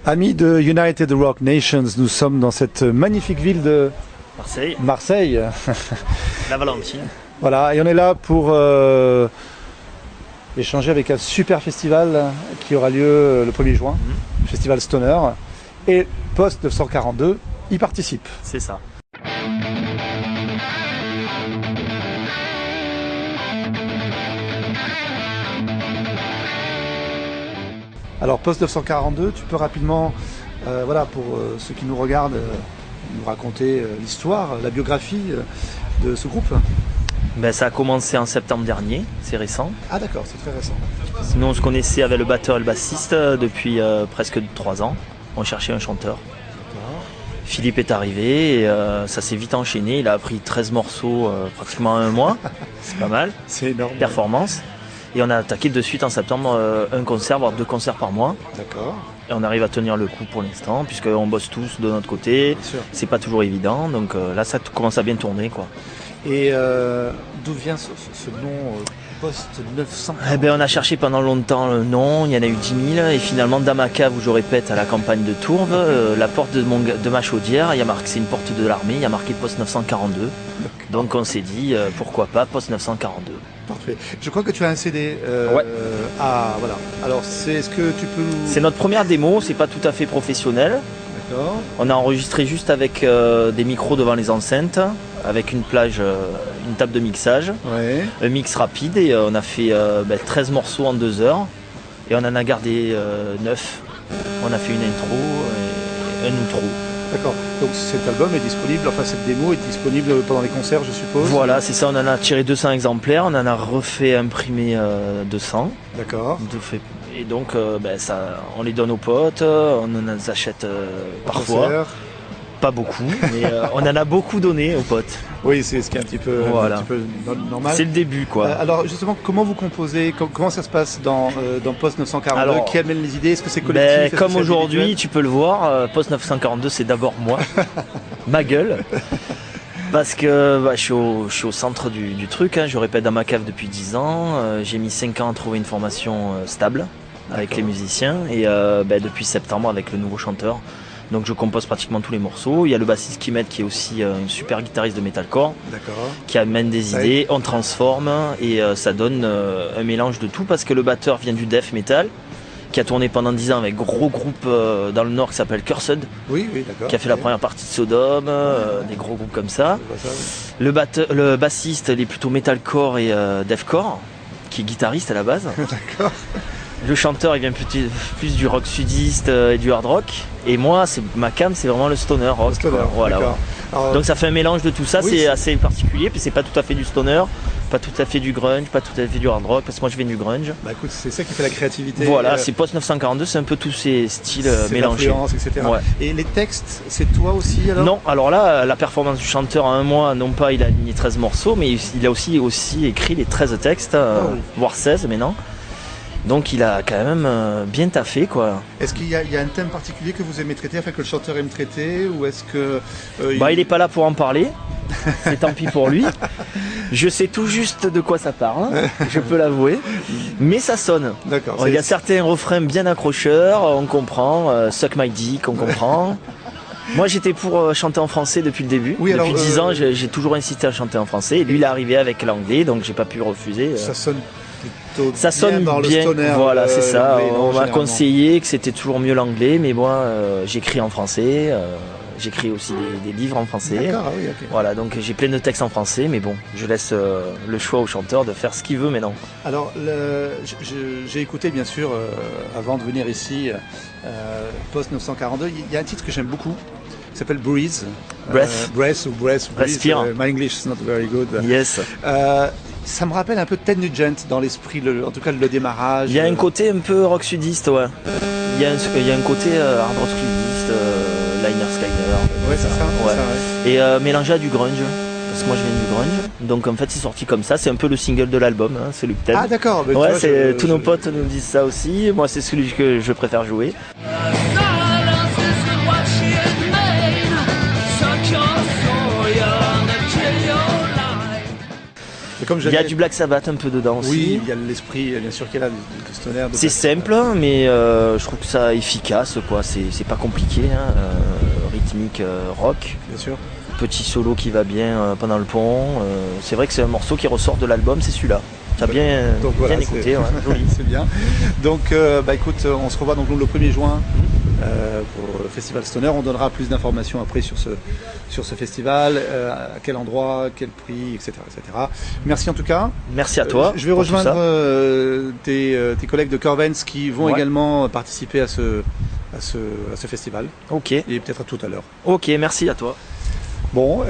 Amis de United Rock Nations, nous sommes dans cette magnifique ville de Marseille. La Valentine. Voilà, et on est là pour échanger avec un super festival qui aura lieu le 1er juin, Festival Stoner. Et Post 942 y participe. C'est ça. Alors Post 942, tu peux rapidement, voilà, pour ceux qui nous regardent, nous raconter l'histoire, la biographie de ce groupe? Ben, ça a commencé en septembre dernier, c'est récent. Ah d'accord, c'est très récent. Sinon on se connaissait avec le batteur et le bassiste depuis presque 3 ans. On cherchait un chanteur. Philippe est arrivé et ça s'est vite enchaîné. Il a appris 13 morceaux pratiquement en un mois. C'est pas mal. C'est énorme. Performance. Et on a attaqué de suite en septembre un concert, voire 2 concerts par mois. D'accord. Et on arrive à tenir le coup pour l'instant, puisqu'on bosse tous de notre côté. C'est pas toujours évident, donc là ça commence à bien tourner, quoi. Et d'où vient ce nom Post 900? Eh ben, on a cherché pendant longtemps le nom, il y en a eu 10 000, et finalement dans ma cave où je répète à la campagne de Tourves, la porte de ma chaudière, il y a marqué, c'est une porte de l'armée, il y a marqué Post 942. Donc on s'est dit pourquoi pas Post 942. Parfait. Je crois que tu as un CD. Ouais. Ah voilà. Alors est-ce que tu peux nous... C'est notre première démo, c'est pas tout à fait professionnel. D'accord. On a enregistré juste avec des micros devant les enceintes, avec une plage, une table de mixage, Ouais. un mix rapide, et on a fait 13 morceaux en 2 heures, et on en a gardé 9. On a fait une intro et un outro. D'accord. Donc cet album est disponible, enfin cette démo est disponible pendant les concerts, je suppose. Voilà, c'est ça, on en a tiré 200 exemplaires, on en a refait imprimer 200. D'accord. Et donc ça, on les donne aux potes, on en achète parfois. Concert. Pas beaucoup, mais on en a beaucoup donné aux potes. Oui, c'est ce qui est un petit peu, Voilà. un petit peu normal. C'est le début, quoi. Alors justement, comment vous composez, comment ça se passe dans Post 942? Alors, qui amène les idées? Est-ce que c'est collectif? Est-ce que comme c'est aujourd'hui, individuel? tu peux le voir, Post 942, c'est d'abord moi, ma gueule. Parce que je suis au centre du truc, hein. Je répète dans ma cave depuis 10 ans, j'ai mis 5 ans à trouver une formation stable avec les musiciens, et depuis septembre avec le nouveau chanteur. Donc je compose pratiquement tous les morceaux. Il y a le bassiste qui m'aide, qui est aussi une super guitariste de metalcore, qui amène des idées, on transforme, et ça donne un mélange de tout, parce que le batteur vient du death metal, qui a tourné pendant 10 ans avec gros groupes dans le nord qui s'appelle Cursed, Oui, d'accord. qui a fait la première partie de Sodom, des gros groupes comme ça. Le bassiste, il est plutôt metalcore et deathcore, qui est guitariste à la base. D'accord. Le chanteur, il vient plus du rock sudiste et du hard rock. Et moi, ma cam, c'est vraiment le stoner rock. Stoner, voilà. Alors, Donc ça fait un mélange de tout ça, oui, c'est assez particulier. Puis c'est pas tout à fait du stoner, pas tout à fait du grunge, pas tout à fait du hard rock, parce que moi je viens du grunge. bah écoute, c'est ça qui fait la créativité. Voilà, c'est Post 942, c'est un peu tous ces styles c'est mélangés. l'influence, etc. Ouais. Et les textes, c'est toi aussi alors? Non, alors là, la performance du chanteur en un mois, non pas il a aligné 13 morceaux, mais il a aussi écrit les 13 textes, voire 16 maintenant. Donc il a quand même bien taffé, quoi. Est-ce qu'il y a un thème particulier que vous aimez traiter, enfin que le chanteur aime traiter, ou est-ce que... il est pas là pour en parler, c'est tant pis pour lui. Je sais tout juste de quoi ça parle, je peux l'avouer, mais ça sonne. D'accord. Il y a certains refrains bien accrocheurs, on comprend, Suck My Dick, on comprend. Moi j'étais pour chanter en français depuis le début. Oui, depuis alors, 10 ans, j'ai toujours insisté à chanter en français, et lui il est arrivé avec l'anglais, donc j'ai pas pu refuser. Ça sonne plutôt Ça sonne dans bien, le stoner, voilà, c'est ça. l'anglais, non, On m'a généralement. conseillé que c'était toujours mieux l'anglais, mais moi j'écris en français, j'écis aussi des livres en français. D'accord, ah oui, ok. Voilà, donc j'ai plein de textes en français, mais bon, je laisse le choix au chanteur de faire ce qu'il veut maintenant. Alors, j'ai écouté bien sûr, avant de venir ici, Post 942, il y a un titre que j'aime beaucoup, qui s'appelle Breathe. Breath. Breath ou Breath. Respire. My English is not very good. Yes. Ça me rappelle un peu Ted Nugent dans l'esprit, en tout cas le démarrage. Il y a un côté un peu rock sudiste, ouais. Il y a un côté hard rock sudiste, Liner Skyner. Ouais, c'est ça. Ouais. Ça, ouais. Et mélangé à du grunge. Parce que moi je viens du grunge, donc en fait c'est sorti comme ça, c'est un peu le single de l'album, hein, celui que t'aimes. Ah d'accord. Mais tu Ouais, vois, tous nos potes nous disent ça aussi, moi c'est celui que je préfère jouer. comme Il y a du Black Sabbath un peu dedans aussi. Oui, il y a l'esprit, bien sûr, qu'il y a là, de stoner. C'est simple, mais je trouve que ça efficace, quoi. C'est pas compliqué, hein. Rythmique rock. Bien sûr. Petit solo qui va bien pendant le pont. C'est vrai que c'est un morceau qui ressort de l'album, c'est celui-là. T'as bien, donc, voilà, bien écouté, ouais, joli. C'est bien. Donc, écoute, on se revoit donc le 1er juin pour le Festival Stoner. On donnera plus d'informations après sur ce festival, à quel endroit, quel prix, etc., etc. Merci en tout cas. Merci à toi. Je vais rejoindre tes collègues de Corvens qui vont également participer à ce festival. Ok. Et peut-être à tout à l'heure. Ok, merci à toi. Bon,